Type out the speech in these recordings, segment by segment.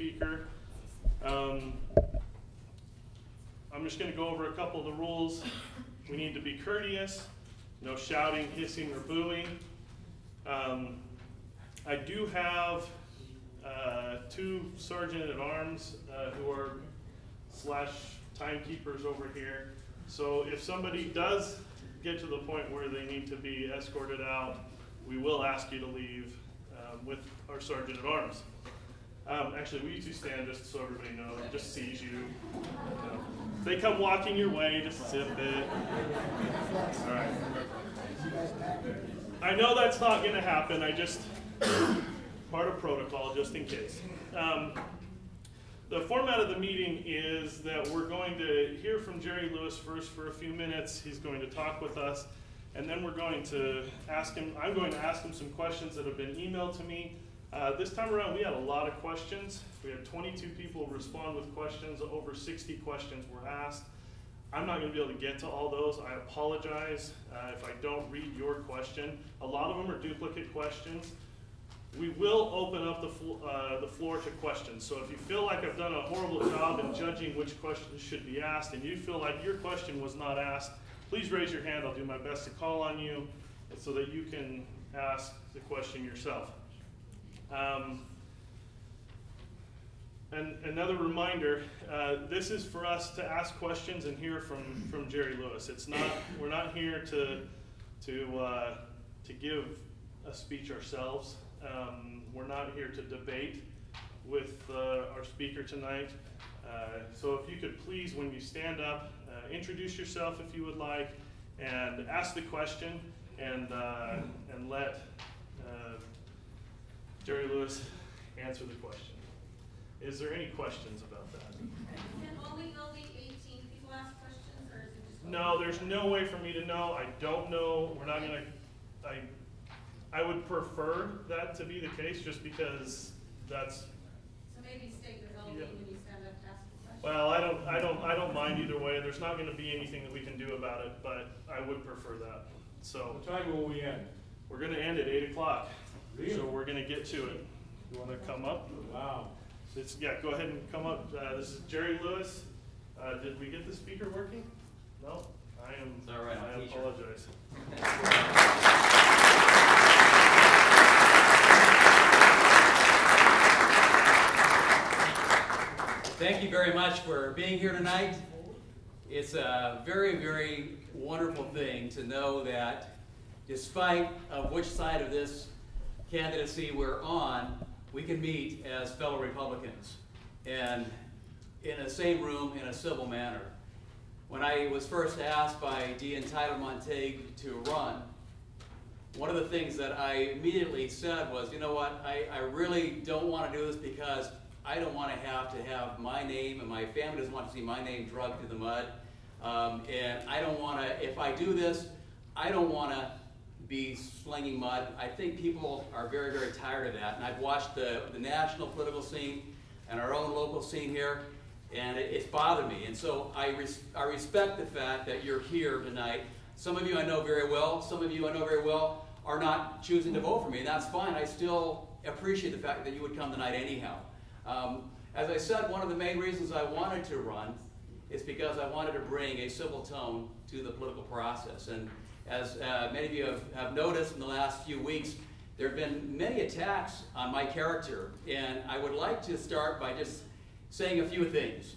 speaker. I'm just going to go over a couple of the rules. We need to be courteous, no shouting, hissing, or booing. I do have two sergeant-at-arms who are / timekeepers over here. So if somebody does get to the point where they need to be escorted out, we will ask you to leave with our sergeant-at-arms. Actually, will you two stand just so everybody knows, just sees you. If they come walking your way, just sit a bit. All right. I know that's not going to happen. I just, part of protocol, just in case. The format of the meeting is that we're going to hear from Jerry Lewis first for a few minutes. He's going to talk with us, and then we're going to ask him, I'm going to ask him some questions that have been emailed to me. This time around, we had a lot of questions. We had 22 people respond with questions. Over 60 questions were asked. I'm not going to be able to get to all those. I apologize if I don't read your question. A lot of them are duplicate questions. We will open up the floor to questions. So if you feel like I've done a horrible job in judging which questions should be asked, and you feel like your question was not asked, please raise your hand. I'll do my best to call on you so that you can ask the question yourself. And another reminder, this is for us to ask questions and hear from Jerry Lewis. It's not, we're not here to give a speech ourselves. We're not here to debate with our speaker tonight. So if you could please, when you stand up, introduce yourself if you would like, and ask the question, and let Jerry Lewis answer the question. Is there any questions about that? Can only LD18 people ask questions, or is it just? No, there's no way for me to know. I don't know. We're not going to. I would prefer that to be the case, just because that's. So maybe state your LD when you stand up to ask a question. Well, I don't mind either way. There's not going to be anything that we can do about it, but I would prefer that. So. What time will we end? We're going to end at 8 o'clock. Really? So we're going to get to it. You want to come up? Wow. Yeah, go ahead and come up. This is Jerry Lewis. Did we get the speaker working? No? I am. It's all right, I apologize. Thank you very much for being here tonight. It's a very, very wonderful thing to know that despite of which side of this candidacy we're on, we can meet as fellow Republicans and in the same room in a civil manner. When I was first asked by Dean Tyler Montague to run, one of the things that I immediately said was, you know what, I really don't want to do this because I don't want to have my name, and my family doesn't want to see my name dragged through the mud. And I don't want to, if I do this, I don't want to be slinging mud. I think people are very, very tired of that. And I've watched the national political scene and our own local scene here, and it's bothered me. And so I respect the fact that you're here tonight. Some of you I know very well. Some of you I know very well are not choosing to vote for me, and that's fine. I still appreciate the fact that you would come tonight anyhow. As I said, one of the main reasons I wanted to run is because I wanted to bring a civil tone to the political process. And as many of you have noticed in the last few weeks, there have been many attacks on my character. And I would like to start by just saying a few things.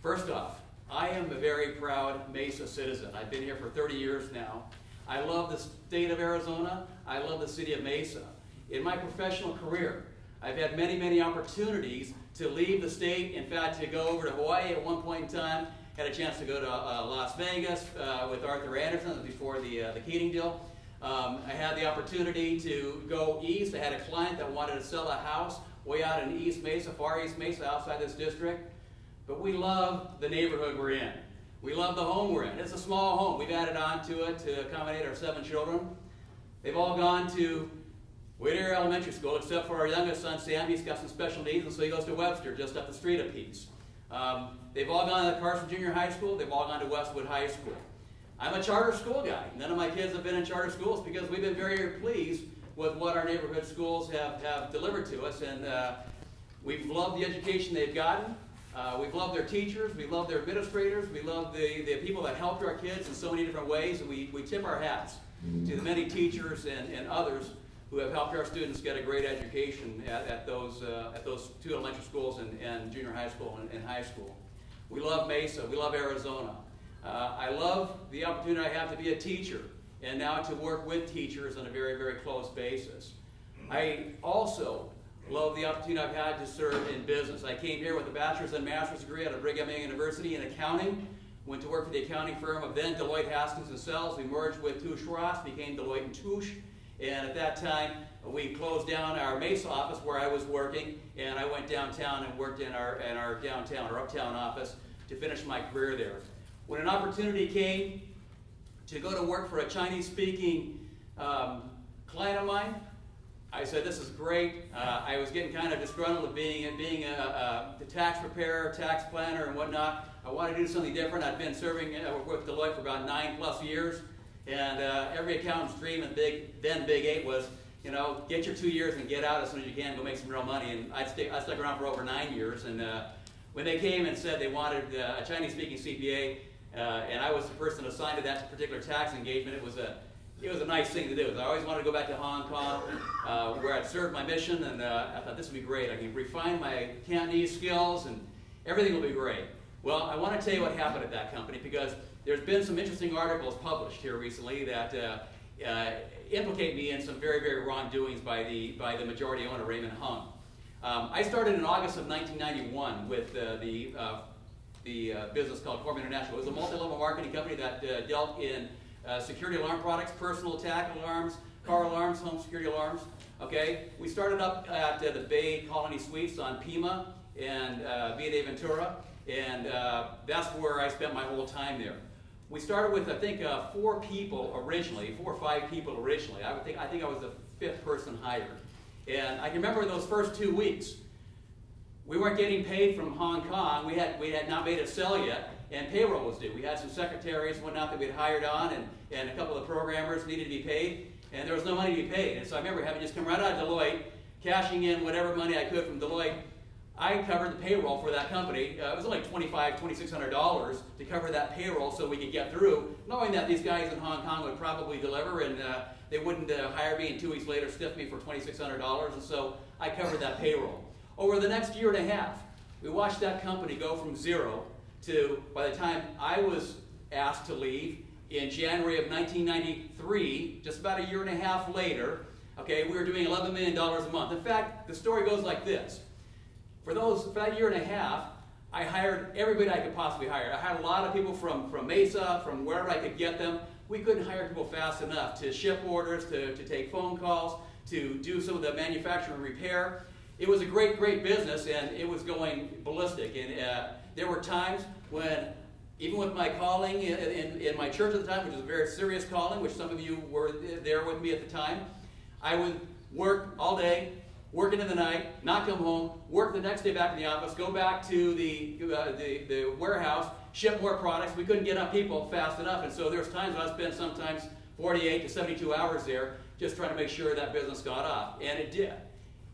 First off, I am a very proud Mesa citizen. I've been here for 30 years now. I love the state of Arizona. I love the city of Mesa. In my professional career, I've had many, many opportunities to leave the state. In fact, to go over to Hawaii at one point in time. Had a chance to go to Las Vegas with Arthur Anderson before the Keating deal. I had the opportunity to go east. I had a client that wanted to sell a house way out in East Mesa, far East Mesa, outside this district. But we love the neighborhood we're in. We love the home we're in. It's a small home. We've added on to it to accommodate our 7 children. They've all gone to Whittier Elementary School, except for our youngest son, Sam. He's got some special needs, and so he goes to Webster, just up the street a piece. They've all gone to Carson Junior High School. They've all gone to Westwood High School. I'm a charter school guy. None of my kids have been in charter schools because we've been very pleased with what our neighborhood schools have delivered to us. And We've loved the education they've gotten. We've loved their teachers. We love their administrators. We love the people that helped our kids in so many different ways. And we tip our hats to the many teachers and others who have helped our students get a great education at those 2 elementary schools and junior high school and high school. We love Mesa. We love Arizona. I love the opportunity I have to be a teacher and now to work with teachers on a very, very close basis. I also love the opportunity I've had to serve in business. I came here with a bachelor's and master's degree at Brigham Young University in accounting. Went to work for the accounting firm of then Deloitte Haskins & Sells. We merged with Touche Ross, became Deloitte & Touche. And at that time, we closed down our Mesa office where I was working, and I went downtown and worked in our downtown or uptown office to finish my career there. When an opportunity came to go to work for a Chinese-speaking client of mine, I said, this is great. I was getting kind of disgruntled of being a tax preparer, tax planner, and whatnot. I wanted to do something different. I'd been serving with Deloitte for about 9+ years, and every accountant's dream and then Big 8 was, you know, get your 2 years and get out as soon as you can, go make some real money. And I stuck around for over 9 years. And when they came and said they wanted a Chinese-speaking CPA, and I was the person assigned to that particular tax engagement, it was a nice thing to do. I always wanted to go back to Hong Kong, where I'd served my mission, and I thought this would be great. I can refine my Cantonese skills, and everything will be great. Well, I want to tell you what happened at that company, because there's been some interesting articles published here recently that implicate me in some very, very wrongdoings by the majority owner, Raymond Hung. I started in August of 1991 with the business called Corp International. It was a multi-level marketing company that dealt in security alarm products, personal attack alarms, car alarms, home security alarms. Okay, we started up at the Bay Colony Suites on Pima and Via de Ventura, and that's where I spent my whole time there. We started with, I think, 4 people originally, 4 or 5 people originally. I think I was the 5th person hired. And I can remember in those first 2 weeks, we weren't getting paid from Hong Kong. We had not made a sale yet, and payroll was due. We had some secretaries and whatnot that we'd hired on, and a couple of programmers needed to be paid, and there was no money to be paid. And so I remember having just come right out of Deloitte, cashing in whatever money I could from Deloitte. I covered the payroll for that company. It was only $2,600 to cover that payroll so we could get through, knowing that these guys in Hong Kong would probably deliver, and they wouldn't hire me and 2 weeks later stiff me for $2,600, and so I covered that payroll. Over the next year and a half, we watched that company go from 0 to, by the time I was asked to leave in January of 1993, just about a year and a half later, okay, we were doing $11 million a month. In fact, the story goes like this. For that year and a half, I hired everybody I could possibly hire. I hired a lot of people from Mesa, from wherever I could get them. We couldn't hire people fast enough to ship orders, to take phone calls, to do some of the manufacturing and repair. It was a great, great business, and it was going ballistic. And there were times when, even with my calling in my church at the time, which was a very serious calling, which some of you were there with me at the time, I would work all day, work into the night, not come home, work the next day back in the office, go back to the warehouse, ship more products. We couldn't get enough people fast enough, and so there was times when I spent sometimes 48 to 72 hours there just trying to make sure that business got off, and it did.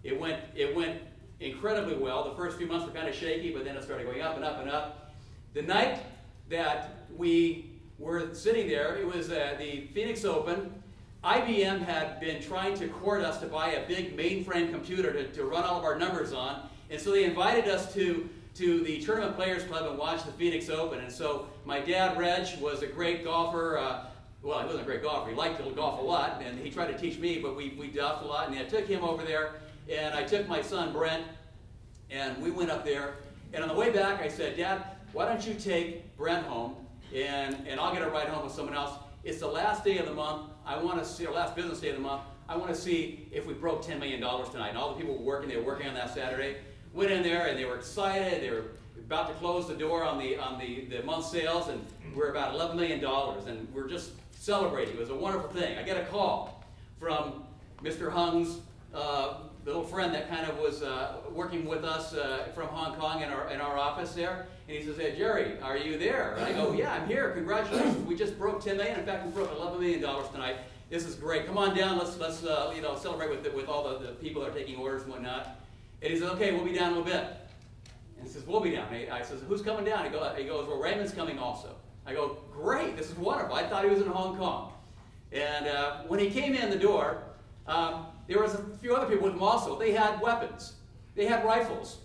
It went incredibly well. The first few months were kind of shaky, but then it started going up and up and up. The night that we were sitting there, it was the Phoenix Open. IBM had been trying to court us to buy a big mainframe computer to run all of our numbers on, and so they invited us to the Tournament Players Club and watch the Phoenix Open. And so my dad, Reg, was a great golfer. Well, he wasn't a great golfer. He liked to golf a lot, and he tried to teach me, but we golfed a lot. And I took him over there, and I took my son, Brent, and we went up there. And on the way back, I said, Dad, why don't you take Brent home, and I'll get a ride home with someone else. It's the last day of the month. I want to see, our last business day of the month. I want to see if we broke $10 million tonight. And all the people were working. They were working on that Saturday. Went in there, and they were excited. They were about to close the door on the month's sales, and we're about $11 million, and we're just celebrating. It was a wonderful thing. I get a call from Mr. Hung's little friend that kind of was working with us from Hong Kong in our office there, and he says, "Hey, Jerry, are you there?" And I go, "Yeah, I'm here. Congratulations. We just broke $10 million. In fact, we broke $11 million tonight. This is great. Come on down. Let's celebrate with all the people that are taking orders and whatnot." And he says, okay, we'll be down in a little bit. And he says, we'll be down. I says, who's coming down? He goes, well, Raymond's coming also. I go, great, this is wonderful. I thought he was in Hong Kong. And when he came in the door, there was a few other people with him also. They had weapons. They had rifles.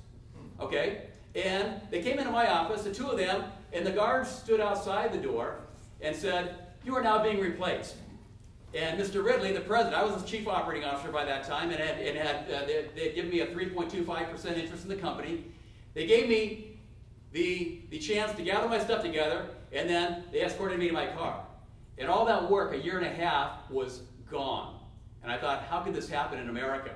Okay? And they came into my office, the two of them, and the guards stood outside the door and said, you are now being replaced. And Mr. Ridley, the president, I was the chief operating officer by that time, and they had given me a 3.25% interest in the company. They gave me the chance to gather my stuff together, and then they escorted me to my car. And all that work, a year and a half, was gone. And I thought, how could this happen in America?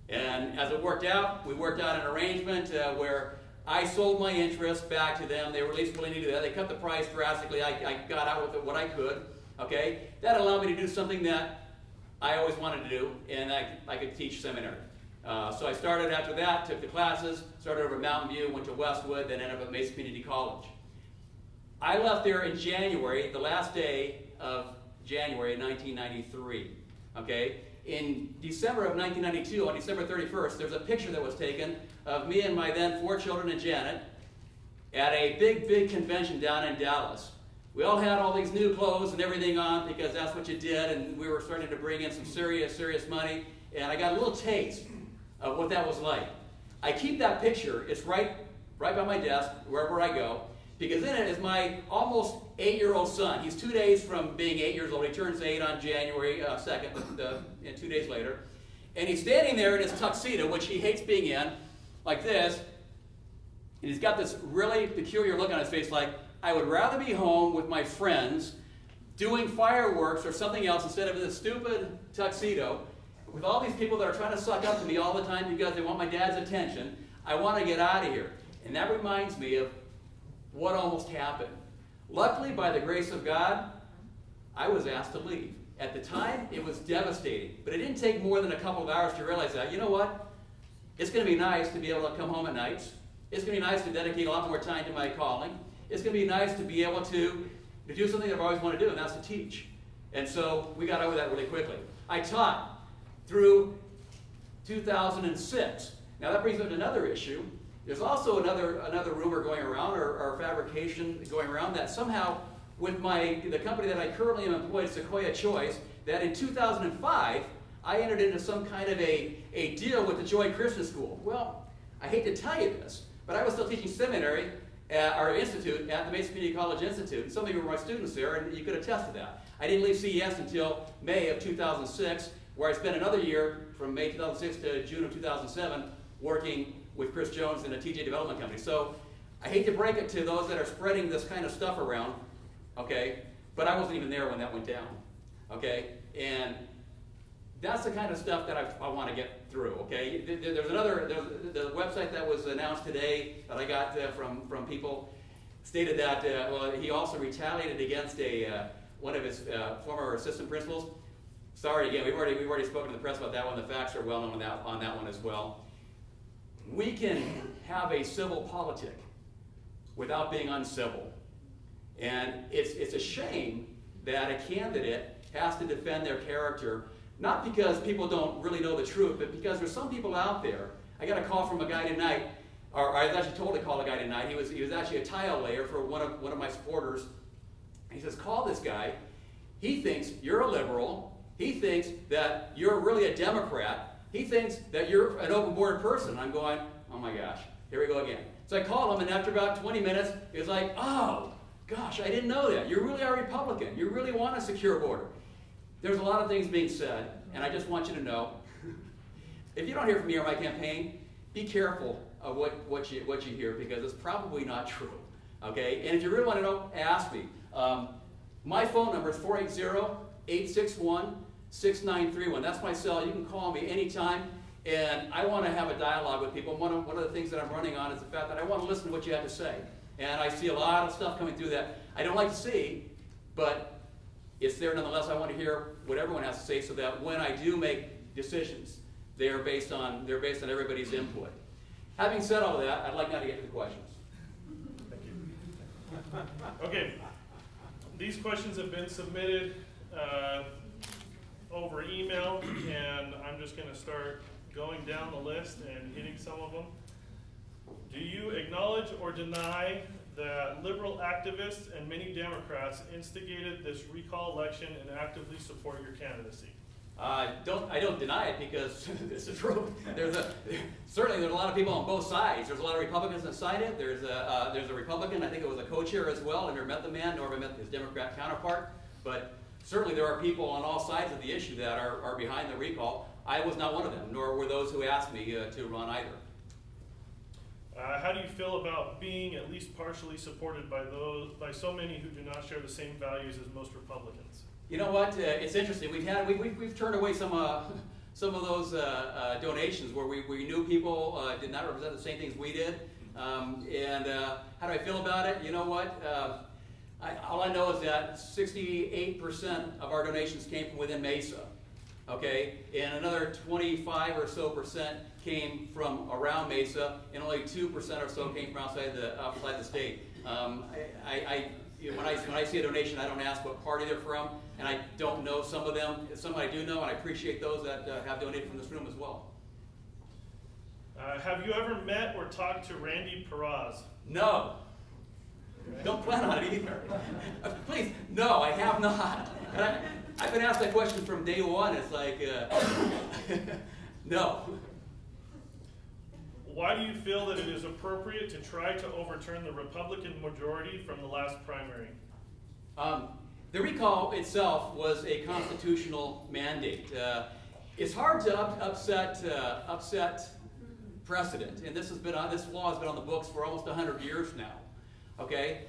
And as it worked out, we worked out an arrangement where I sold my interest back to them. They were at least willing to do that. They cut the price drastically. I got out with it what I could. Okay? That allowed me to do something that I always wanted to do, and I could teach seminary. So I started after that, took the classes, started over at Mountain View, went to Westwood, then ended up at Mesa Community College. I left there in January, the last day of January 1993. Okay? In December of 1992, on December 31st, there's a picture that was taken of me and my then 4 children and Janet at a big convention down in Dallas. We all had all these new clothes and everything on because that's what you did, and we were starting to bring in some serious money, and I got a little taste of what that was like. I keep that picture. It's right by my desk, wherever I go, because in it is my almost 8-year-old son. He's 2 days from being 8 years old. He turns 8 on January 2nd, and 2 days later. And he's standing there in his tuxedo, which he hates being in, like this, and he's got this really peculiar look on his face like, I would rather be home with my friends doing fireworks or something else instead of this stupid tuxedo with all these people that are trying to suck up to me all the time because they want my dad's attention. I want to get out of here. And that reminds me of what almost happened. Luckily, by the grace of God, I was asked to leave. At the time, it was devastating. But it didn't take more than a couple of hours to realize that, you know what? It's going to be nice to be able to come home at nights. It's going to be nice to dedicate a lot more time to my calling. It's going to be nice to be able to do something that I've always wanted to do, and that's to teach. And so we got over that really quickly. I taught through 2006. Now that brings up another issue. There's also another rumor going around, or fabrication going around, that somehow with the company that I currently am employed, Sequoia Choice, that in 2005, I entered into some kind of a deal with the Joy Christian School. Well, I hate to tell you this, but I was still teaching seminary at our institute, at the Mesa Community College Institute, and some of you were my students there, and you could attest to that. I didn't leave CES until May of 2006, where I spent another year, from May 2006 to June of 2007, working with Chris Jones in a TJ development company. So I hate to break it to those that are spreading this kind of stuff around, okay, but I wasn't even there when that went down, okay, and that's the kind of stuff that I want to get through, okay. There's the website that was announced today that I got from people stated that well, he also retaliated against one of his former assistant principals. Sorry again, we've already spoken to the press about that one. The facts are well known on that one as well. We can have a civil politic without being uncivil, and it's a shame that a candidate has to defend their character. Not because people don't really know the truth, but because there's some people out there. I got a call from a guy tonight, or I was actually told to call a guy tonight. He was actually a tile layer for one of my supporters. He says, call this guy. He thinks you're a liberal. He thinks that you're really a Democrat. He thinks that you're an open border person. I'm going, oh my gosh, here we go again. So I call him, and after about 20 minutes, he was like, oh, gosh, I didn't know that. You really are a Republican. You really want a secure border. There's a lot of things being said, and I just want you to know, if you don't hear from me or my campaign, be careful of what you hear, because it's probably not true, okay? And if you really want to know, ask me. My phone number is 480-861-6931. That's my cell. You can call me anytime, and I want to have a dialogue with people. One of the things that I'm running on is the fact that I want to listen to what you have to say. And I see a lot of stuff coming through that I don't like to see, but it's there nonetheless. I want to hear what everyone has to say, so that when I do make decisions, they're based on everybody's input. Having said all of that, I'd like now to get to the questions. Thank you. Okay, these questions have been submitted over email, and I'm just going to start going down the list and hitting some of them. Do you acknowledge or deny that liberal activists and many Democrats instigated this recall election and actively support your candidacy? I don't deny it because it's the truth. Certainly there's a lot of people on both sides. There's a lot of Republicans that signed it. There's a Republican, I think it was a co-chair as well. I never met the man, nor have I met his Democrat counterpart. But certainly there are people on all sides of the issue that are behind the recall. I was not one of them, nor were those who asked me to run either. How do you feel about being at least partially supported by so many who do not share the same values as most Republicans? You know what? It's interesting. We've turned away some of those donations where we knew people did not represent the same things we did. How do I feel about it? You know what? All I know is that 68% of our donations came from within Mesa. Okay, and another 25 or so percent came from around Mesa, and only 2% or so came from outside the state. When I see a donation, I don't ask what party they're from, and I don't know some of them. Some I do know, and I appreciate those that have donated from this room as well. Have you ever met or talked to Randy Peraz? No. Don't plan on it either. Please, no, I have not. And I've been asked that question from day one. It's like, no. Why do you feel that it is appropriate to try to overturn the Republican majority from the last primary? The recall itself was a constitutional mandate. It's hard to upset precedent, and this law has been on the books for almost 100 years now. Okay,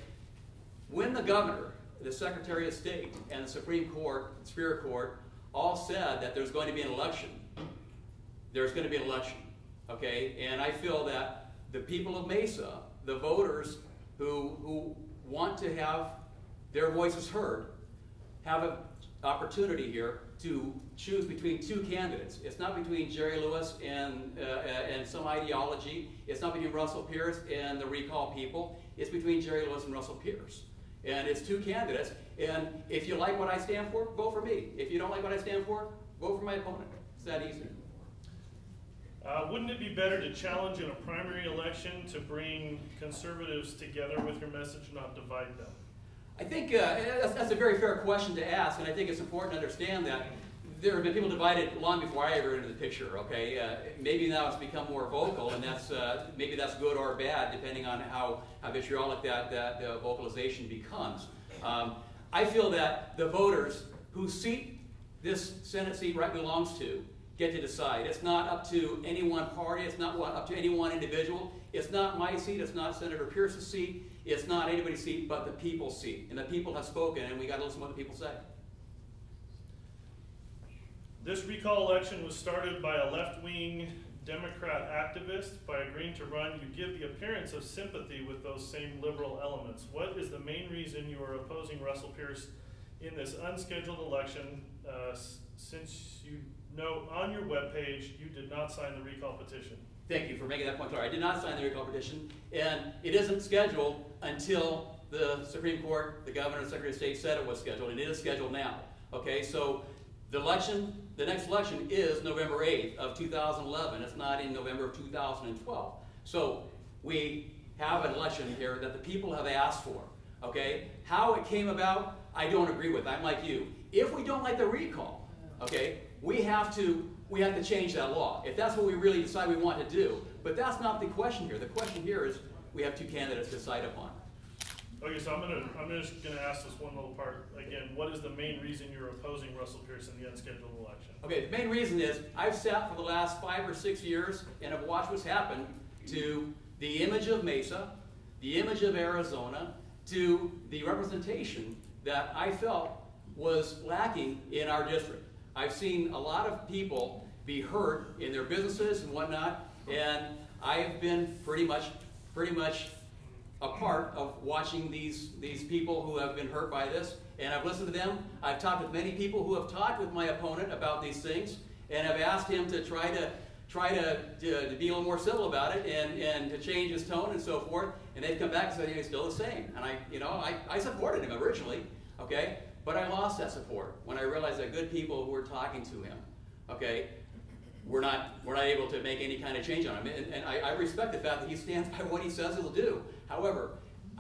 when the governor, the Secretary of State, and the Supreme Court, Superior Court, all said that there's going to be an election, there's going to be an election. Okay, and I feel that the people of Mesa, the voters who want to have their voices heard, have an opportunity here to choose between two candidates. It's not between Jerry Lewis and some ideology. It's not between Russell Pierce and the recall people. It's between Jerry Lewis and Russell Pierce. And it's two candidates. And if you like what I stand for, vote for me. If you don't like what I stand for, vote for my opponent. It's that easy. Wouldn't it be better to challenge in a primary election to bring conservatives together with your message, not divide them? I think that's a very fair question to ask, and I think it's important to understand that there have been people divided long before I ever entered the picture. Okay, maybe now it's become more vocal, and maybe that's good or bad depending on how vitriolic that vocalization becomes. I feel that the voters whose seat this Senate seat right belongs to get to decide. It's not up to any one party. It's not up to any one individual. It's not my seat. It's not Senator Pierce's seat. It's not anybody's seat but the people's seat. And the people have spoken, and we got to listen to what the people say. This recall election was started by a left-wing Democrat activist. By agreeing to run, you give the appearance of sympathy with those same liberal elements. What is the main reason you are opposing Russell Pierce in this unscheduled election, since you note on your webpage you did not sign the recall petition? Thank you for making that point clear. I did not sign the recall petition, and it isn't scheduled until the Supreme Court, the governor, and Secretary of State said it was scheduled, and it is scheduled now. Okay, so the next election is November 8th of 2011. It's not in November of 2012. So we have an election here that the people have asked for. Okay, how it came about, I don't agree with. I'm like you. If we don't like the recall, okay, we have to change that law, if that's what we really decide we want to do. But that's not the question here. The question here is we have two candidates to decide upon. Okay, so I'm just gonna ask this one little part again. What is the main reason you're opposing Russell Pierce in the unscheduled election? Okay, the main reason is I've sat for the last 5 or 6 years and have watched what's happened to the image of Mesa, the image of Arizona, to the representation that I felt was lacking in our district. I've seen a lot of people be hurt in their businesses and whatnot, and I've been pretty much a part of watching these people who have been hurt by this, and I've listened to them. I've talked with many people who have talked with my opponent about these things, and have asked him to try to be a little more civil about it and to change his tone and so forth. And they've come back and said, he's still the same. And I supported him originally, okay, but I lost that support when I realized that good people who were talking to him, okay, we're not able to make any kind of change on him. And I respect the fact that he stands by what he says he'll do. However,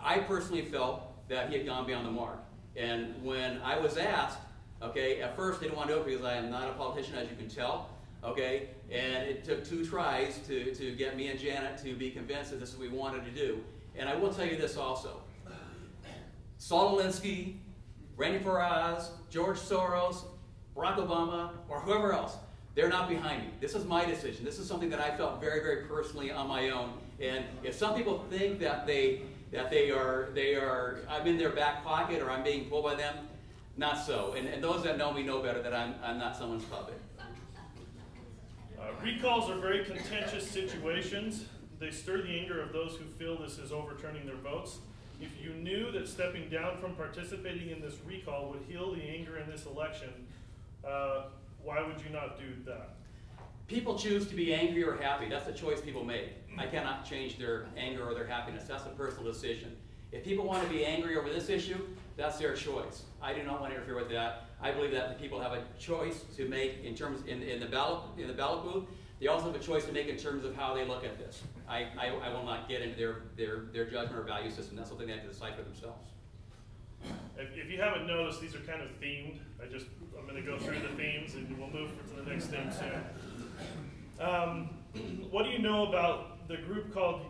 I personally felt that he had gone beyond the mark. And when I was asked, okay, at first they didn't want to do it because I am not a politician, as you can tell, okay, and it took 2 tries to get me and Janet to be convinced that this is what we wanted to do. And I will tell you this also. Saul Alinsky, Randy Peraz, George Soros, Barack Obama, or whoever else, they're not behind me. This is my decision. This is something that I felt very, very personally on my own. And if some people think that I'm in their back pocket or I'm being pulled by them, not so. And those that know me know better that I'm not someone's puppet. Recalls are very contentious situations. They stir the anger of those who feel this is overturning their votes. If you knew that stepping down from participating in this recall would heal the anger in this election, why would you not do that? People choose to be angry or happy. That's a choice people make. I cannot change their anger or their happiness. That's a personal decision. If people want to be angry over this issue, that's their choice. I do not want to interfere with that. I believe that the people have a choice to make in terms in the ballot booth. They also have a choice to make in terms of how they look at this. I will not get into their judgment or value system. That's something they have to decide for themselves. If you haven't noticed, these are kind of themed. I'm going to go through the themes and we'll move to the next theme soon. What do you know about the group called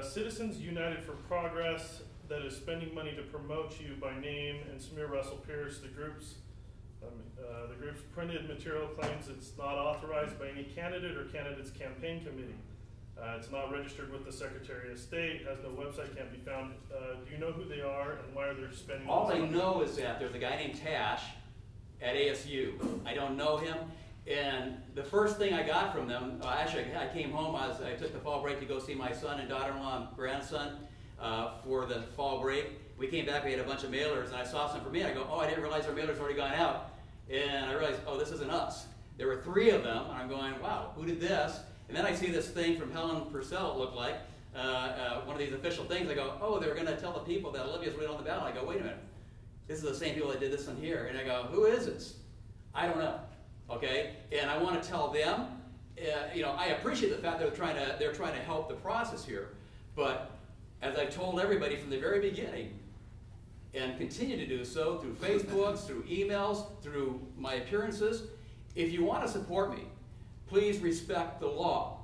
Citizens United for Progress that is spending money to promote you by name and smear Russell Pierce? The group's printed material claims it's not authorized by any candidate or candidate's campaign committee. It's not registered with the Secretary of State, has no website, can't be found. Do you know who they are and why are they spending All money? I know is that there's a guy named Tash at ASU. I don't know him. And the first thing I got from them, actually I came home, I took the fall break to go see my son and daughter-in-law and grandson for the fall break. We came back, we had a bunch of mailers, and I saw some for me. I go, oh, I didn't realize our mailers already gone out. And I realized, oh, this isn't us. There were 3 of them, and I'm going, wow, who did this? And then I see this thing from Helen Purcell, it looked like, one of these official things. I go, oh, they're going to tell the people that Olivia's really on the ballot. I go, wait a minute. This is the same people that did this one here. And I go, who is this? I don't know. Okay? And I want to tell them, I appreciate the fact that they're trying to help the process here. But as I've told everybody from the very beginning, and continue to do so through Facebooks, through emails, through my appearances, if you want to support me, please respect the law,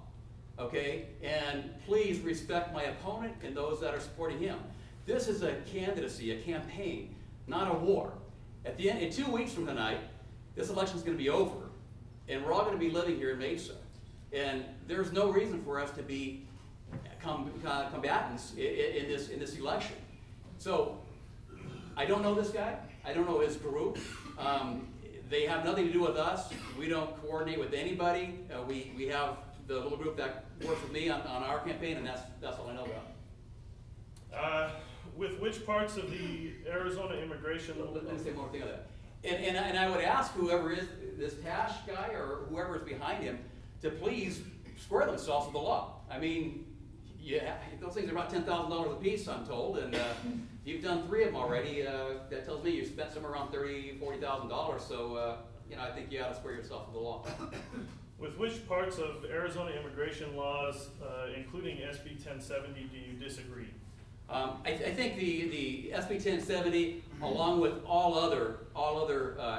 okay? And please respect my opponent and those that are supporting him. This is a candidacy, a campaign, not a war. At the end, in 2 weeks from tonight, this election is going to be over, and we're all going to be living here in Mesa. And there's no reason for us to be combatants in this election. So, I don't know this guy. I don't know his group. They have nothing to do with us. We don't coordinate with anybody. We have the little group that works with me on our campaign, and that's all I know about. With which parts of the Arizona immigration... Let me say one more thing on that. And I would ask whoever is this Tash guy or whoever is behind him to please square themselves with the law. I mean, yeah, those things are about $10,000 a piece, I'm told, and you've done 3 of them already. That tells me you've spent somewhere around $30,000, $40,000. So, I think you ought to square yourself with the law. With which parts of Arizona immigration laws, including SB 1070, do you disagree? I think the SB 1070, along with all other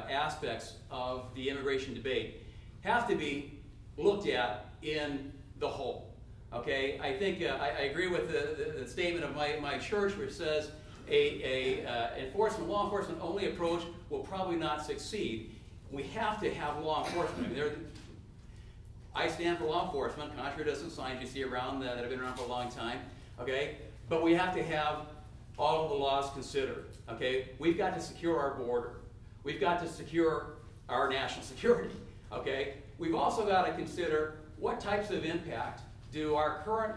aspects of the immigration debate, have to be looked at in the whole. Okay, I think I agree with the statement of my church, which says law enforcement only approach will probably not succeed. We have to have law enforcement. I stand for law enforcement, contrary to some signs you see around that have been around for a long time. Okay, but we have to have all of the laws considered. Okay, we've got to secure our border. We've got to secure our national security. Okay, we've also got to consider what types of impact do our current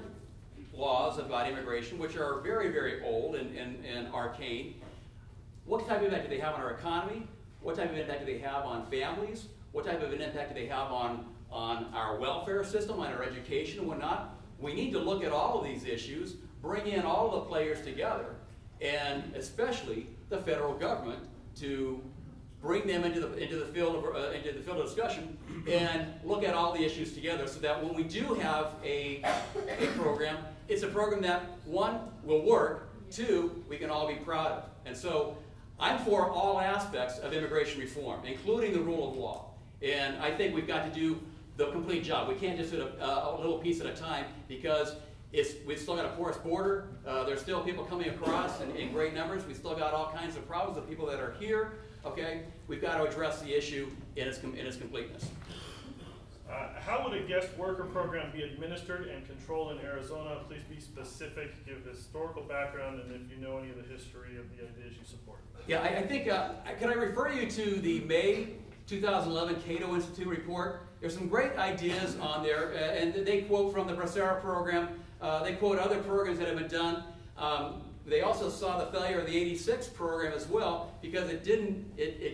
laws about immigration, which are very, very old and arcane, what type of impact do they have on our economy? What type of impact do they have on families? What type of an impact do they have on our welfare system, on our education and whatnot? We need to look at all of these issues, bring in all of the players together, and especially the federal government to bring them into the field of discussion, and look at all the issues together, so that when we do have a program, it's a program that, one, will work, two, we can all be proud of. And so I'm for all aspects of immigration reform, including the rule of law. And I think we've got to do the complete job. We can't just do a little piece at a time, because we've still got a porous border. There's still people coming across in great numbers. We've still got all kinds of problems with people that are here. Okay, we've got to address the issue in its completeness. How would a guest worker program be administered and controlled in Arizona? Please be specific, give historical background, and if you know any of the history of the ideas you support. Yeah, I think, can I refer you to the May 2011 Cato Institute report? There's some great ideas on there, and they quote from the Bracera program. They quote other programs that have been done. They also saw the failure of the 86 program as well, because it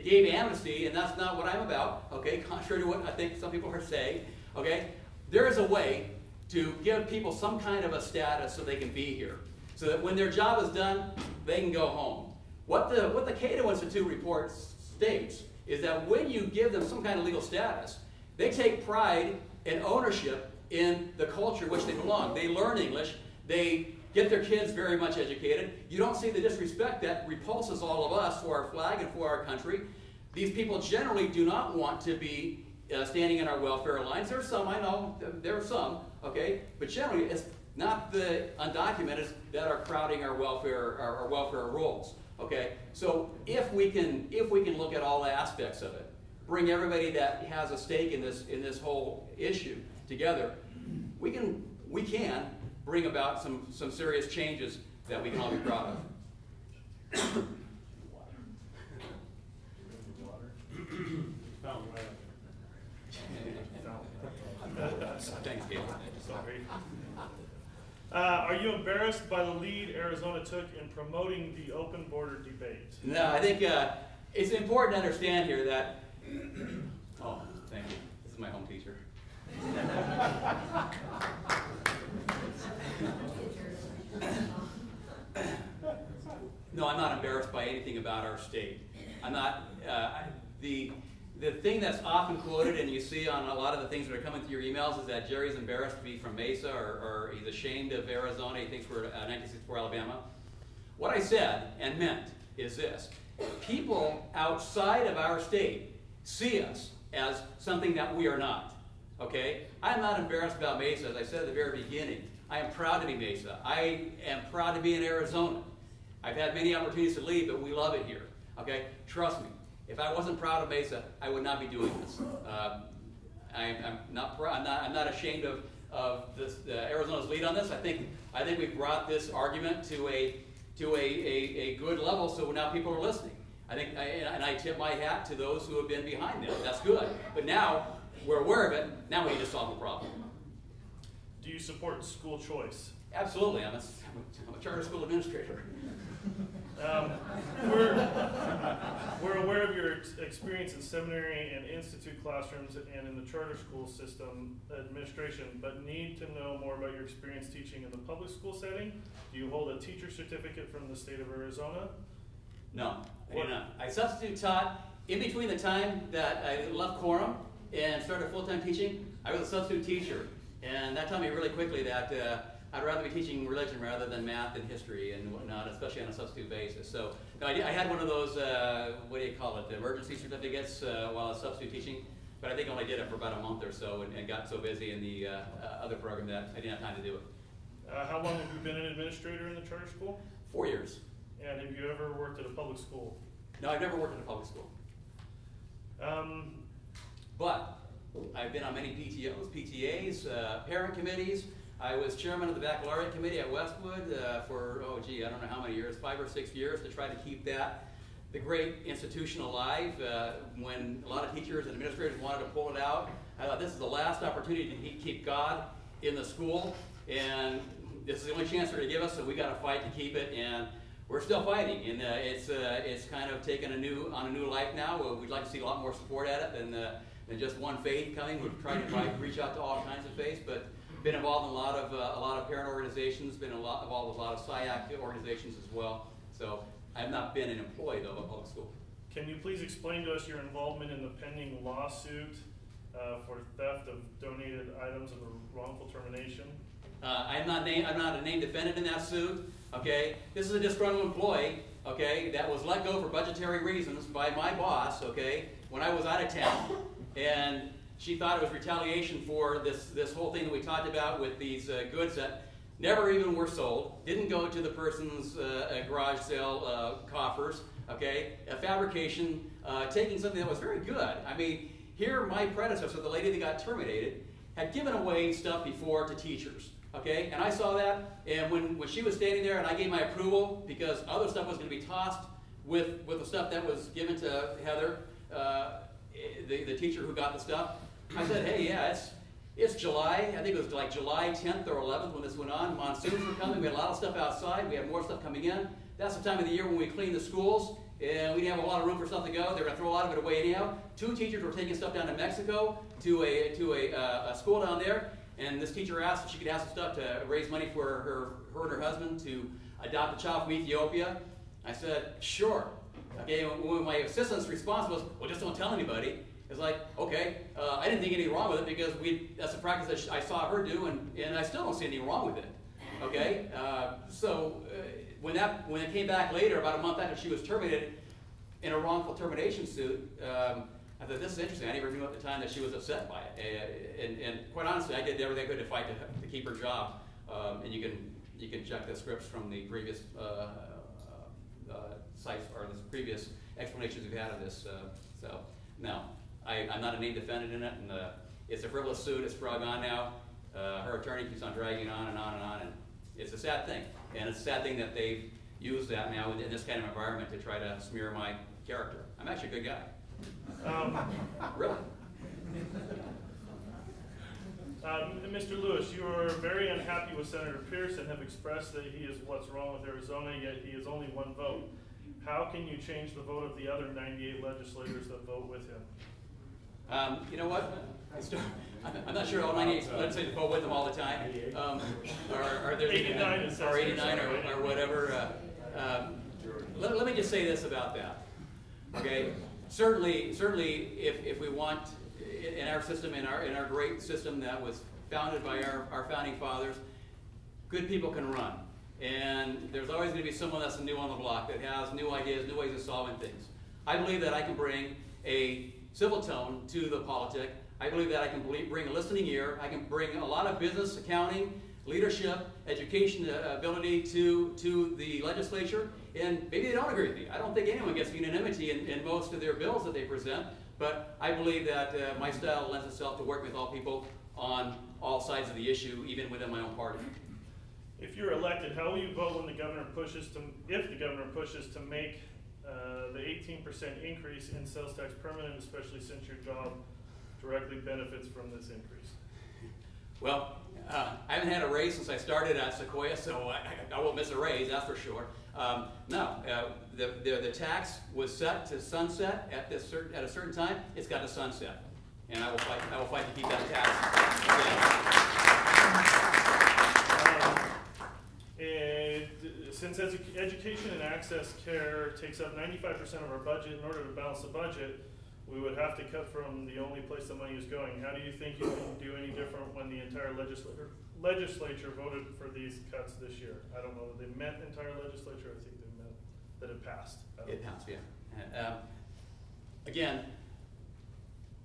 gave amnesty, and that's not what I'm about, okay, contrary to what I think some people are saying, okay. There is a way to give people some kind of a status so they can be here, so that when their job is done, they can go home. What the Cato Institute report states is that when you give them some kind of legal status, they take pride and ownership in the culture in which they belong. They learn English, they get their kids very much educated. You don't see the disrespect that repulses all of us for our flag and for our country. These people generally do not want to be standing in our welfare lines. There are some, I know, there are some, okay? But generally, it's not the undocumented that are crowding our welfare rolls, okay? So if we can look at all aspects of it, bring everybody that has a stake in this whole issue together, we can bring about some serious changes that we can all be proud of. Thanks, Gail. Sorry. Are you embarrassed by the lead Arizona took in promoting the open border debate? No, I think it's important to understand here that, oh, thank you. This is my home teacher. No, I'm not embarrassed by anything about our state. I'm not, the thing that's often quoted, and you see on a lot of the things that are coming through your emails, is that Jerry's embarrassed to be from Mesa, or he's ashamed of Arizona, he thinks we're 1964 Alabama. What I said and meant is this: people outside of our state see us as something that we are not, okay? I'm not embarrassed about Mesa, as I said at the very beginning. I am proud to be Mesa. I am proud to be in Arizona. I've had many opportunities to leave, but we love it here, okay? Trust me. If I wasn't proud of Mesa, I would not be doing this. I'm not ashamed of this, Arizona's lead on this. I think we've brought this argument to a good level, so now people are listening. And I tip my hat to those who have been behind them. That's good. But now we're aware of it. Now we need to solve the problem. Do you support school choice? Absolutely. I'm a charter school administrator. We're aware of your experience in seminary and institute classrooms and in the charter school system administration, but need to know more about your experience teaching in the public school setting. Do you hold a teacher certificate from the state of Arizona? No, I do not. I substitute taught in between the time that I left quorum and started full-time teaching. I was a substitute teacher, and that taught me really quickly that I'd rather be teaching religion rather than math and history and whatnot, especially on a substitute basis. So no, I had one of those, what do you call it, the emergency certificates while I was substitute teaching, but I think I only did it for about a month or so and got so busy in the other program that I didn't have time to do it. How long have you been an administrator in the charter school? 4 years. And have you ever worked at a public school? No, I've never worked at a public school. But I've been on many PTOs, PTAs, parent committees. I was chairman of the baccalaureate committee at Westwood for, I don't know how many years, 5 or 6 years, to try to keep the great institution alive. When a lot of teachers and administrators wanted to pull it out, I thought this is the last opportunity to keep God in the school, and this is the only chance they're going to give us, so we got to fight to keep it, and we're still fighting. And it's kind of taken on a new life now. We'd like to see a lot more support at it than just one faith coming. We're trying to reach out to all kinds of faiths, but been involved in a lot of parent organizations, been involved with a lot of SIAC organizations as well. So I've not been an employee though of a public school. Can you please explain to us your involvement in the pending lawsuit for theft of donated items and wrongful termination? I'm not a named defendant in that suit. Okay, this is a disgruntled employee. Okay, that was let go for budgetary reasons by my boss. Okay, when I was out of town, and she thought it was retaliation for this whole thing that we talked about with these goods that never even were sold, didn't go to the person's garage sale coffers. Okay, a fabrication, taking something that was very good. I mean, here my predecessor, the lady that got terminated, had given away stuff before to teachers. Okay, and I saw that, and when she was standing there and I gave my approval because other stuff was going to be tossed with the stuff that was given to Heather, the teacher who got the stuff, I said, hey, yeah, it's July. I think it was like July 10th or 11th when this went on. Monsoons were coming. We had a lot of stuff outside. We had more stuff coming in. That's the time of the year when we clean the schools, and we didn't have a lot of room for stuff to go. They were going to throw a lot of it away anyhow. 2 teachers were taking stuff down to Mexico to a school down there. And this teacher asked if she could have some stuff to raise money for her and her husband to adopt a child from Ethiopia. I said, sure. Okay, when my assistant's response was, well, just don't tell anybody. It's like, okay, I didn't think anything wrong with it because that's a practice that I saw her do, and I still don't see anything wrong with it. Okay, when it came back later, about a month after she was terminated in a wrongful termination suit, I thought, this is interesting. I never knew at the time that she was upset by it. And quite honestly, I did everything I could to fight to keep her job. And you can check the scripts from the previous sites or the previous explanations we've had of this. So no, I'm not a named defendant in it, and it's a frivolous suit. It's probably gone now. Her attorney keeps on dragging on and on and on, and it's a sad thing. And it's a sad thing that they've used that now in this kind of environment to try to smear my character. I'm actually a good guy. Really? Mr. Lewis, you are very unhappy with Senator Pierce and have expressed that he is what's wrong with Arizona, yet he is only 1 vote. How can you change the vote of the other 98 legislators that vote with him? You know what? I'm not sure all 98 legislators vote with him all the time. Or 89 or whatever. Let me just say this about that. Okay. Certainly, if we want in our system, in our great system that was founded by our founding fathers, good people can run, and there's always going to be someone that's new on the block that has new ideas, new ways of solving things. I believe that I can bring a civil tone to the politic. I believe that I can bring a listening ear. I can bring a lot of business, accounting, leadership, education ability to the legislature, and maybe they don't agree with me. I don't think anyone gets unanimity in most of their bills that they present, but I believe that my style lends itself to working with all people on all sides of the issue, even within my own party. If you're elected, how will you vote when the governor pushes to, if the governor pushes to make the 18% increase in sales tax permanent, especially since your job directly benefits from this increase? Well, I haven't had a raise since I started at Sequoia, so I won't miss a raise, that's for sure. No, the tax was set to sunset at a certain time. It's got to sunset, and I will fight to keep that tax. Since education and access care takes up 95% of our budget, in order to balance the budget, we would have to cut from the only place the money is going. How do you think you can do any different when the entire legislature voted for these cuts this year? I don't know that they meant entire legislature. I think they meant that it passed. It passed, yeah. Again,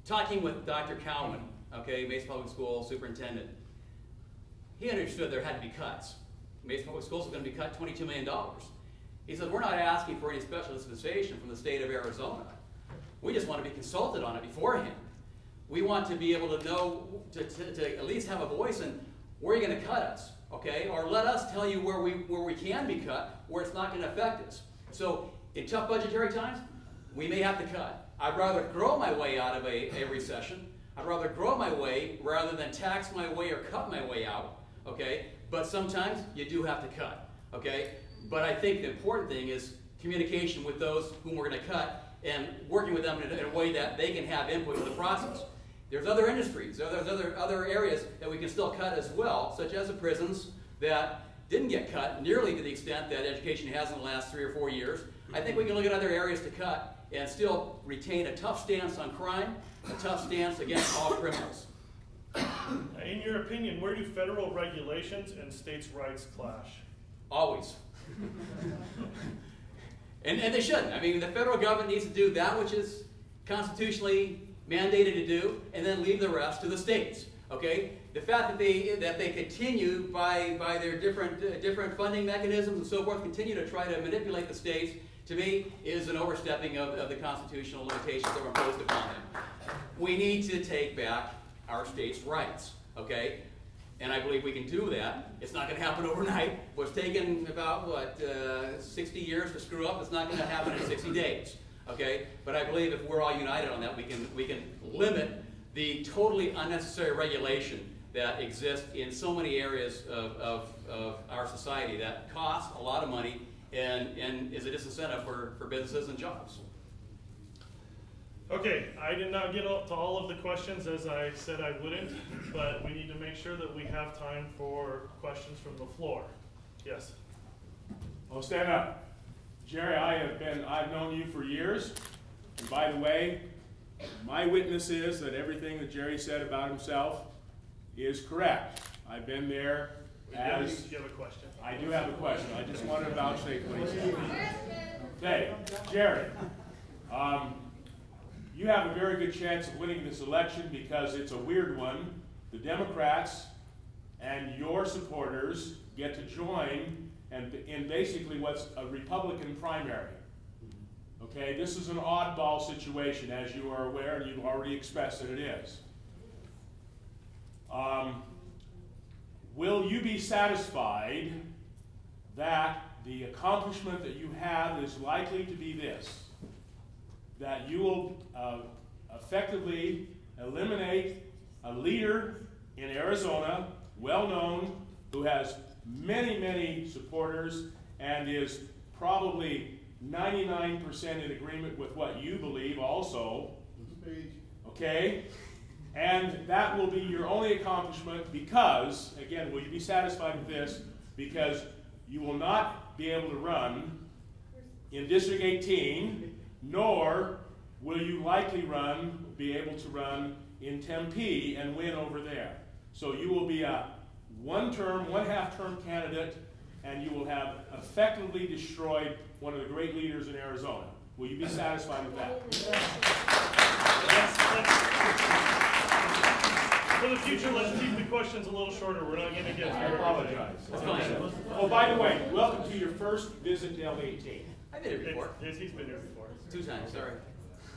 talking with Dr. Cowman, okay, Mesa Public School superintendent, he understood there had to be cuts. Mesa Public Schools was going to be cut $22 million. He said, we're not asking for any special dispensation from the state of Arizona. We just want to be consulted on it beforehand. We want to be able to know, to at least have a voice in where you're going to cut us, okay? Or let us tell you where we can be cut, where it's not going to affect us. So in tough budgetary times, we may have to cut. I'd rather grow my way out of a recession. I'd rather grow my way rather than tax my way or cut my way out, okay? But sometimes you do have to cut, okay? But I think the important thing is communication with those whom we're going to cut and working with them in a way that they can have input in the process. There's other industries, there's other areas that we can still cut as well, such as the prisons, that didn't get cut nearly to the extent that education has in the last 3 or 4 years. I think we can look at other areas to cut and still retain a tough stance on crime, a tough stance against all criminals. In your opinion, where do federal regulations and states' rights clash? Always. and they shouldn't. I mean, the federal government needs to do that which is constitutionally mandated to do, and then leave the rest to the states. Okay? The fact that they continue by their different funding mechanisms and so forth, continue to try to manipulate the states, to me, is an overstepping of the constitutional limitations that were imposed upon them. We need to take back our states' rights. Okay? And I believe we can do that. It's not going to happen overnight. It was taken about, 60 years to screw up. It's not going to happen in 60 days. Okay? But I believe if we're all united on that, we can limit the totally unnecessary regulation that exists in so many areas of our society that costs a lot of money and is a disincentive for businesses and jobs. Okay, I did not get to all of the questions as I said I wouldn't, but we need to make sure that we have time for questions from the floor. Yes? Oh, stand up. Jerry, I've known you for years, and by the way, my witness is that everything that Jerry said about himself is correct. I've been there as... Do you have a question? I do have a question. I just wanted to vouchsafe what he said. Okay, Jerry, you have a very good chance of winning this election because it's a weird one. The Democrats and your supporters get to join in basically what's a Republican primary. Okay, this is an oddball situation, as you are aware, and you've already expressed that it is. Will you be satisfied that the accomplishment that you have is likely to be this, that you will effectively eliminate a leader in Arizona, well-known, who has many, many supporters and is probably 99% in agreement with what you believe also, okay? And that will be your only accomplishment because, again, will you be satisfied with this? Because you will not be able to run in District 18, nor will you likely be able to run in Tempe and win over there. So you will be a one-half-term candidate, and you will have effectively destroyed one of the great leaders in Arizona. Will you be satisfied with that? For the future, let's keep the questions a little shorter. We're not going to get... I apologize. Oh, by the way, welcome to your first visit to LD18. I did it before. He's been here before. 2 times, sorry.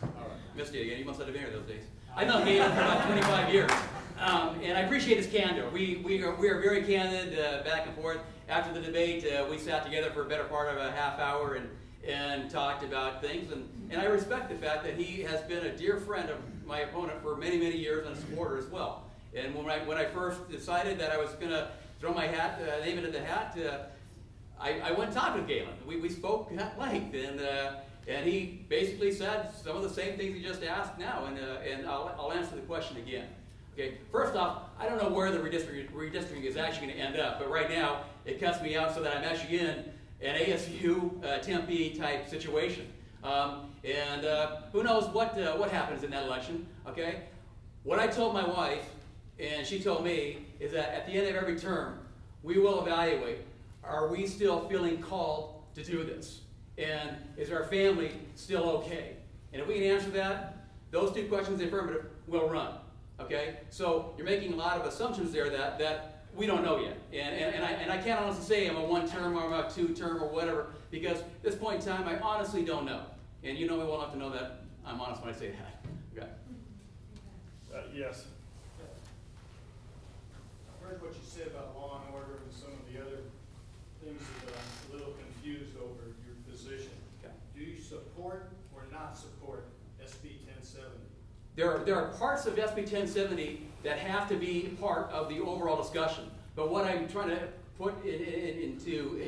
All right. Missed you again. You must have been here those days. I've known Galen for about 25 years. And I appreciate his candor. We are very candid back and forth. After the debate, we sat together for a better part of a half hour and talked about things. And I respect the fact that he has been a dear friend of my opponent for many, many years and a supporter as well. And when I first decided that I was going to throw my name into the hat, I went and talked with Galen. We spoke at length, and he basically said some of the same things he just asked now, and I'll answer the question again. Okay. First off, I don't know where the redistricting is actually going to end up, but right now it cuts me out so that I'm actually in an ASU Tempe type situation, and who knows what happens in that election. Okay. What I told my wife, and she told me, is that at the end of every term, we will evaluate, are we still feeling called to do this? And is our family still okay? And if we can answer that, those 2 questions, the affirmative, will run. Okay? So you're making a lot of assumptions there that we don't know yet. And I can't honestly say I'm a 1-term or I'm a 2-term or whatever, because at this point in time, I honestly don't know. And you know me well enough to know that I'm honest when I say that. Okay. Yes. I've heard what you said about law and order and some of the other things that I'm a little confused over your position. Okay. Do you support or not support SB 1070? There are parts of SB 1070 that have to be part of the overall discussion. But what I'm trying to put into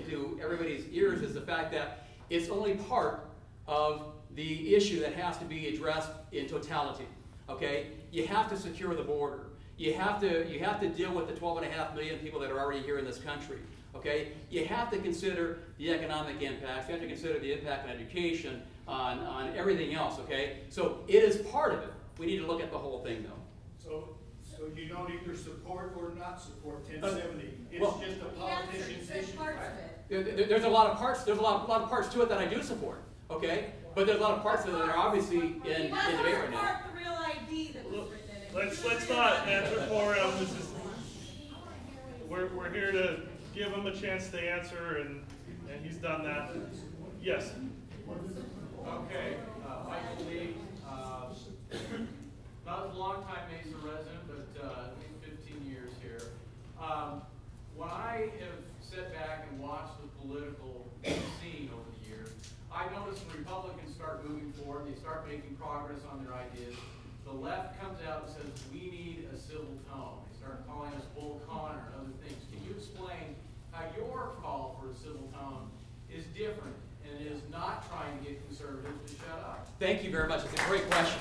everybody's ears is the fact that it's only part of the issue that has to be addressed in totality. Okay? You have to secure the border. You have to deal with the 12.5 million people that are already here in this country. Okay? You have to consider the economic impacts. You have to consider the impact on education, on everything else, okay? So it is part of it. We need to look at the whole thing, though. So you don't either support or not support 1070. It's well, just a politician's issue, parts right? of it. There's a lot of parts. There's a lot of parts to it that I do support. Okay, but there's a lot of parts of it that are obviously in debate right now. That's the real ID that was written. Let's not answer for him. This is we're here to give him a chance to answer, and he's done that. Yes. Okay, Michael Lee, not a long time Mesa resident, but I think 15 years here. When I have sat back and watched the political scene over the years, I noticed when Republicans start moving forward, they start making progress on their ideas, the left comes out and says, we need a civil tone. They start calling us Bull Connor and other things. Can you explain how your call for a civil tone is different and is not trying to get conservatives to shut up? Thank you very much. It's a great question.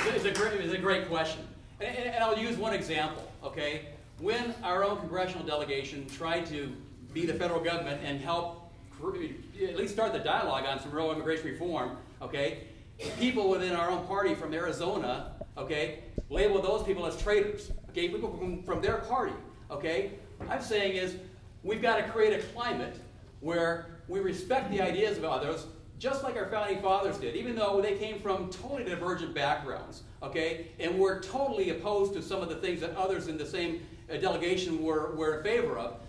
It's a great question. And I'll use one example, okay? When our own congressional delegation tried to be the federal government and help at least start the dialogue on some real immigration reform, okay, people within our own party from Arizona, okay, labeled those people as traitors, okay, people from their party, okay? What I'm saying is we've got to create a climate where we respect the ideas of others, just like our founding fathers did, even though they came from totally divergent backgrounds, okay? And we're totally opposed to some of the things that others in the same delegation were in favor of.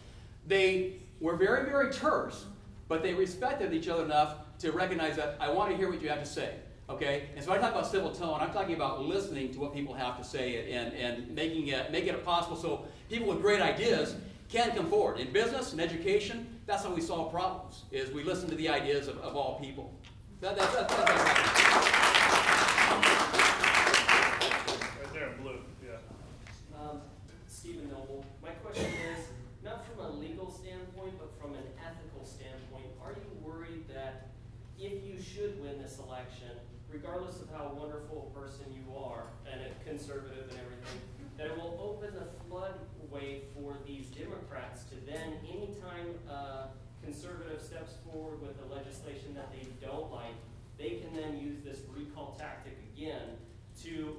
They were very, very terse, but they respected each other enough to recognize that I want to hear what you have to say, okay? And so I talk about civil tone. I'm talking about listening to what people have to say and making it possible so people with great ideas can come forward. In business and education, that's how we solve problems, is we listen to the ideas of all people. That's Right there in blue, yeah. Stephen Noble, my question is, not from a legal standpoint, but from an ethical standpoint, are you worried that if you should win this election, regardless of how wonderful a person you are, and a conservative and everything, that it will open the floodway for these Democrats to then, anytime a conservative steps forward with a legislation that they don't like, they can then use this recall tactic again to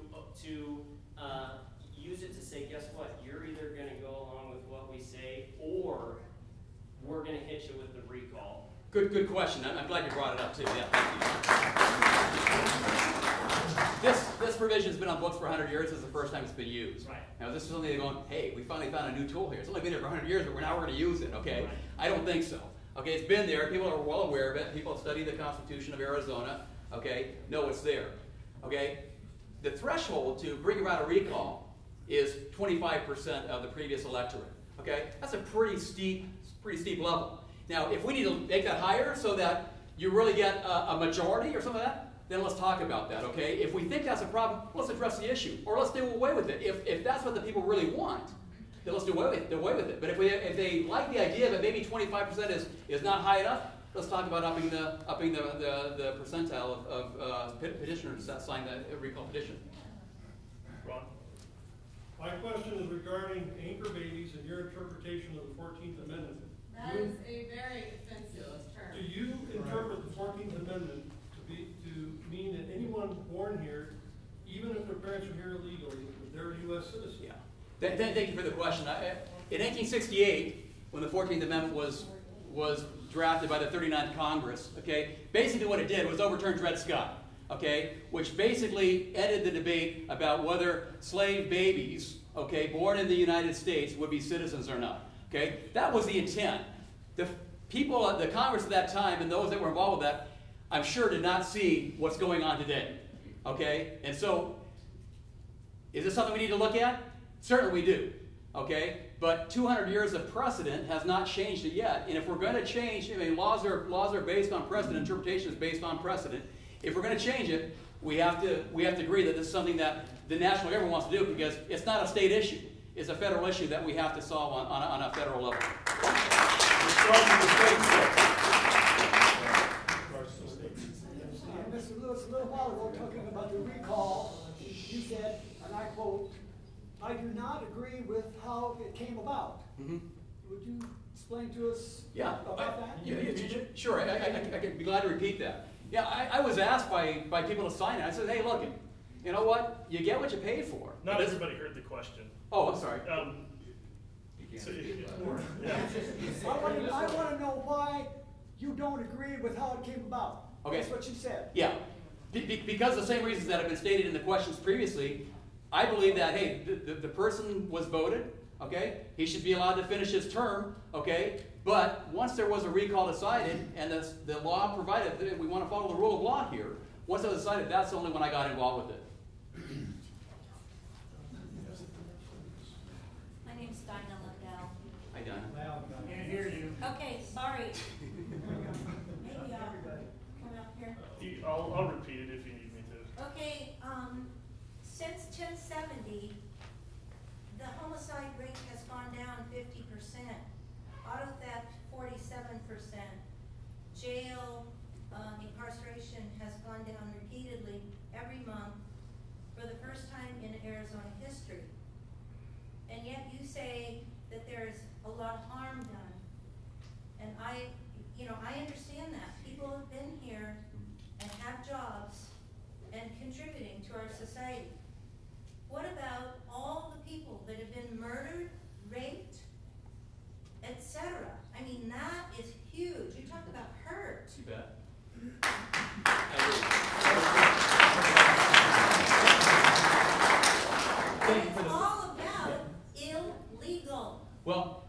use it to say, guess what, you're either going to go along with what we say, or we're going to hit you with the recall. Good question. I'm glad you brought it up too. Yeah, thank you. This provision's been on books for 100 years. This is the first time it's been used. Right. Now this is something they're going, hey, we finally found a new tool here. It's only been there for 100 years, but we're going to use it. Okay. Right. I don't think so. Okay, it's been there. People are well aware of it. People have studied the Constitution of Arizona. Okay, know it's there. Okay, the threshold to bring about a recall is 25% of the previous electorate. Okay, that's a pretty steep level. Now, if we need to make that higher so that you really get a majority or something like that, then let's talk about that. Okay, if we think that's a problem, let's address the issue, or let's do away with it. If that's what the people really want, then let's do away with it. But if they like the idea that maybe 25% is not high enough, let's talk about upping the percentile of petitioners that sign the recall petition. Ron? My question is regarding anchor babies and your interpretation of the 14th Amendment. That is a very offensive term. Do you interpret the 14th Amendment to mean that anyone born here, even if their parents are here illegally, they're a U.S. citizen? Yeah. Thank you for the question. In 1868, when the 14th Amendment was drafted by the 39th Congress, okay, basically what it did was overturn Dred Scott, okay, which basically ended the debate about whether slave babies, okay, born in the United States would be citizens or not, okay. That was the intent. The people, the Congress at that time and those that were involved with that, I'm sure did not see what's going on today, okay. And so, is this something we need to look at? Certainly we do, okay? But 200 years of precedent has not changed it yet. And if we're going to change, I mean, laws are based on precedent, interpretation is based on precedent. If we're going to change it, we have to agree that this is something that the national government wants to do, because it's not a state issue. It's a federal issue that we have to solve on a federal level. Mr. Lewis, a little while ago, talking about the recall, you said, and I quote, I do not agree with how it came about. Mhm. Would you explain to us Yeah, about that? sure. I could be glad to repeat that. Yeah, I was asked by people to sign it. I said, hey, look, you know what? You get what you pay for. Not everybody heard the question. Oh, I'm sorry. So, I want to know why you don't agree with how it came about. Okay. That's what you said. Yeah, because the same reasons that have been stated in the questions previously, I believe that, hey, the person was voted, okay? He should be allowed to finish his term, okay? But once there was a recall decided, and the law provided that we want to follow the rule of law here, once I decided, that's only when I got involved with it. My name's Dinah Liddell. Hi, Donna. can't hear you. Okay, sorry. Maybe I'll come up here. I'll repeat it if you need me to. Okay, since 1070, the homicide rate has gone down 50%. Auto theft, 47%. Jail incarceration has gone down repeatedly every month for the first time in Arizona history. And yet you say that there is a lot of harm done. And I understand that. People have been here and have jobs and contributing to our society. What about all the people that have been murdered, raped, etc.? I mean, that is huge. You talk about hurt. You bet. It's all about illegal. Well,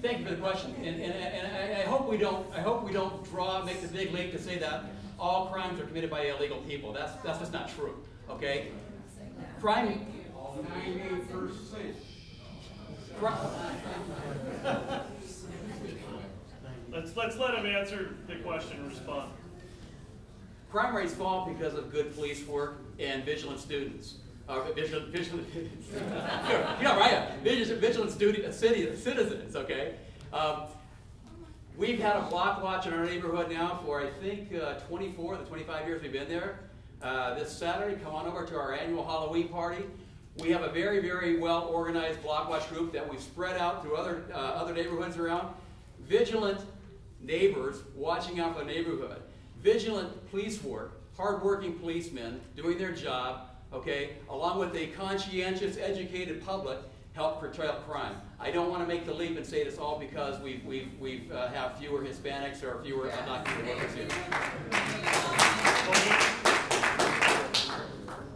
thank you for the question, and I hope we don't make the big leap to say that all crimes are committed by illegal people. That's just not true. Okay, crime. 98%. Let's let him answer the question and respond. Crime rates fall because of good police work and vigilant students. Vigilant citizens, okay? We've had a block watch in our neighborhood now for, I think, 24 of the 25 years we've been there. This Saturday, come on over to our annual Halloween party. We have a very, very well-organized block watch group that we've spread out through other neighborhoods around. Vigilant neighbors watching out for the neighborhood. Vigilant police work, hard-working policemen doing their job, okay, along with a conscientious, educated public, help curtail crime. I don't want to make the leap and say it's all because we have fewer Hispanics or fewer undocumented workers here.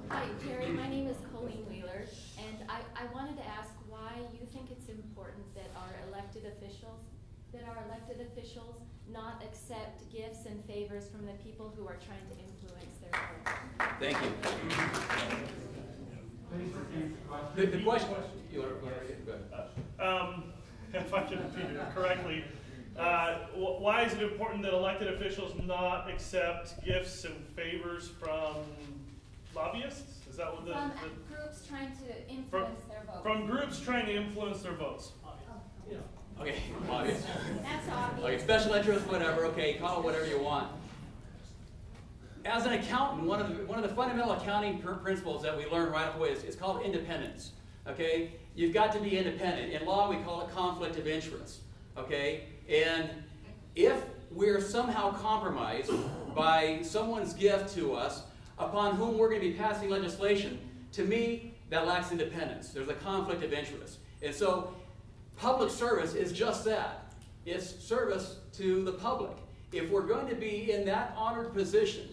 Hi, Jerry. My name is Colleen Wheeler, and I wanted to ask why you think it's important that our elected officials not accept gifts and favors from the people who are trying to influence their vote. Thank you. The question. You want to go ahead? If I can repeat it correctly, why is it important that elected officials not accept gifts and favors from lobbyists? Is that what From groups trying to influence their vote. From groups trying to influence their votes. Okay, obvious. That's obvious. Okay, special interest, whatever. Okay, call it whatever you want. As an accountant, one of the fundamental accounting principles that we learn right away is called independence. Okay, you've got to be independent. In law, we call it conflict of interest. Okay, and if we're somehow compromised by someone's gift to us, upon whom we're going to be passing legislation, to me, that lacks independence. There's a conflict of interest, and so public service is just that. It's service to the public. If we're going to be in that honored position,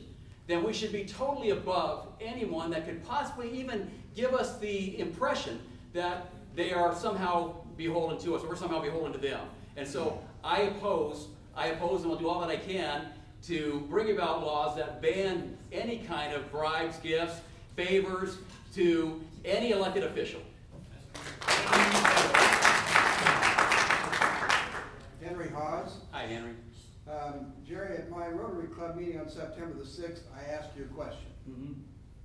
then we should be totally above anyone that could possibly even give us the impression that they are somehow beholden to us, or we're somehow beholden to them. And so I oppose and will do all that I can to bring about laws that ban any kind of bribes, gifts, favors to any elected official. Henry Hawes. Hi, Henry. Jerry, at my Rotary Club meeting on September the 6th, I asked you a question. Mm-hmm.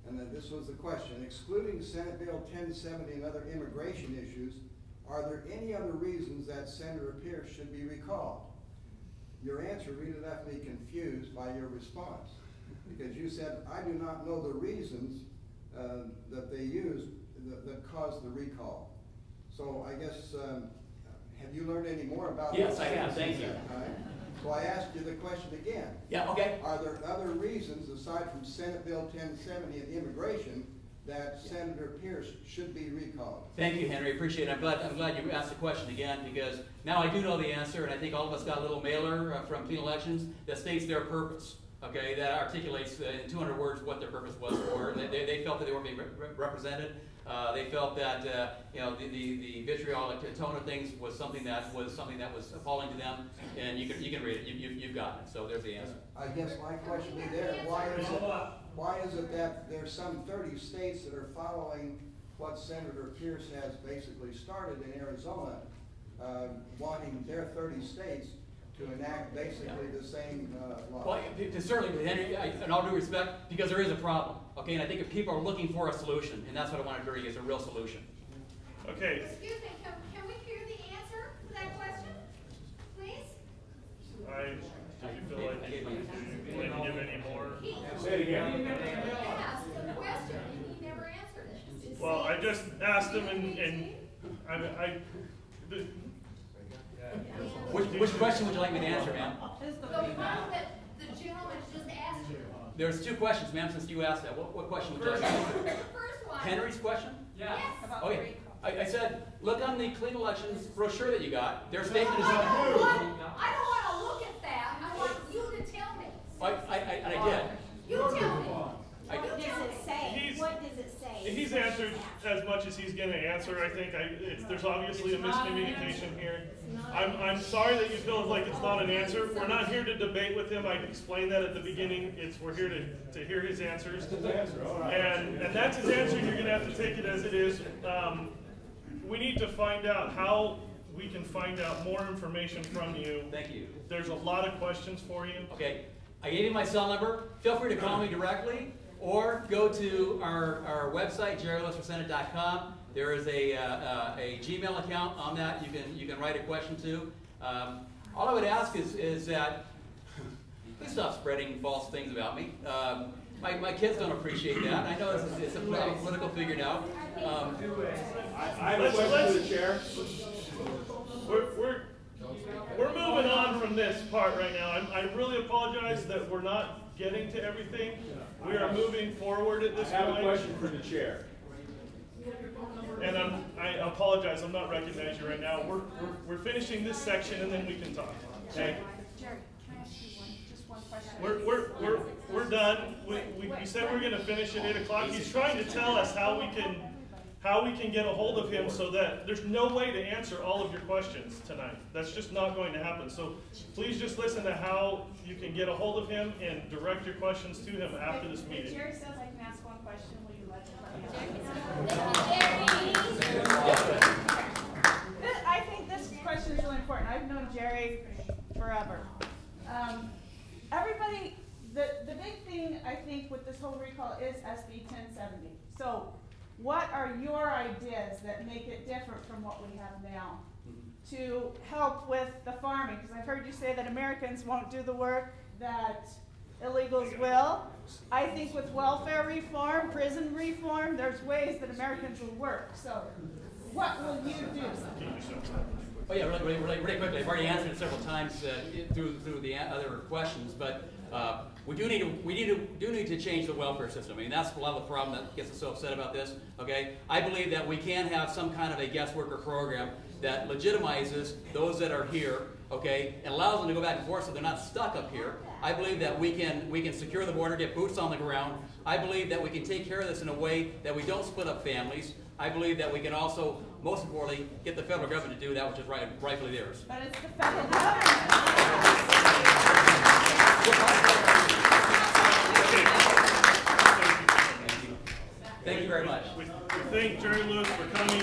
And then this was the question. Excluding Senate Bill 1070 and other immigration issues, are there any other reasons that Senator Pierce should be recalled? Your answer really left me confused by your response, because you said, I do not know the reasons that they used that caused the recall. So I guess, have you learned any more about Yes, those I have. since Thank you. that time? So I asked you the question again. Yeah, okay. Are there other reasons, aside from Senate Bill 1070 and immigration, that Senator Pierce should be recalled? Thank you, Henry. Appreciate it. I'm glad you asked the question again, because now I do know the answer, and I think all of us got a little mailer from Clean Elections that states their purpose. Okay, that articulates in 200 words what their purpose was for. They felt that they weren't being represented. They felt that you know, the vitriolic tone of things was something that was appalling to them, and you can read it. You've gotten it. So there's the answer. I guess my question would be there, why is it that there's some 30 states that are following what Senator Pierce has basically started in Arizona, wanting their 30 states to enact basically the same law? Well, certainly, Henry, in all due respect, because there is a problem, okay? And I think if people are looking for a solution, and that's what I want to bring is a real solution. Okay. Excuse me, can we hear the answer to that question, please? Do you feel like you need to give any more? Say it again. He asked a question and he never answered it. Well, I just asked him, and Which question would you like me to answer, ma'am? The one that the gentleman just asked you. There's two questions, ma'am, since you asked that. What question would you like me to answer? The first one. Henry's question? Yes. Okay. I said, look on the Clean Elections brochure that you got. Their statement is... I don't want to look at that. I want you to tell me. And I did. You tell me. What does it say? What does it say? He's answered as much as he's going to answer. I think there's obviously a miscommunication here. I'm sorry that you feel like it's not an answer. We're not here to debate with him. I explained that at the beginning. We're here to hear his answers. And that's his answer. You're going to have to take it as it is. We need to find out how we can find out more information from you. Thank you. There's a lot of questions for you. Okay. I gave you my cell number. Feel free to call me directly, or go to our website, jerrylewisforsenate.com. There is a Gmail account on that you can write a question to. All I would ask is that please stop spreading false things about me. My kids don't appreciate that. I know it's a political figure now. I have a question to the chair. We're moving on from this part right now. I really apologize that we're not getting to everything. We are moving forward at this point. I have a question for the chair. And I apologize, I'm not recognizing you right now. We're finishing this section and then we can talk. Okay? Jerry, can I ask you just one question? We're done. We said we're going to finish at 8 o'clock. He's trying to tell us how we can get a hold of him so that there's no way to answer all of your questions tonight. That's just not going to happen. So please just listen to how you can get a hold of him and direct your questions to him after this meeting. Jerry says I can ask one question. Will you let me? I think this question is really important. I've known Jerry forever. Everybody, the big thing I think with this whole recall is SB 1070. So what are your ideas that make it different from what we have now to help with the farming? Because I've heard you say that Americans won't do the work that illegals will. I think with welfare reform, prison reform, there's ways that Americans will work. So what will you do? Oh yeah, really quickly. I've already answered it several times through the other questions, but we do need to change the welfare system. I mean, that's a lot of the problem that gets us so upset about this. Okay, I believe that we can have some kind of a guest worker program that legitimizes those that are here, okay, and allows them to go back and forth so they're not stuck up here. I believe that we can secure the border, get boots on the ground. I believe that we can take care of this in a way that we don't split up families. I believe that we can also, most importantly, get the federal government to do that which is rightfully theirs. But it's the federal government. Thank you very much. We thank Jerry Lewis for coming.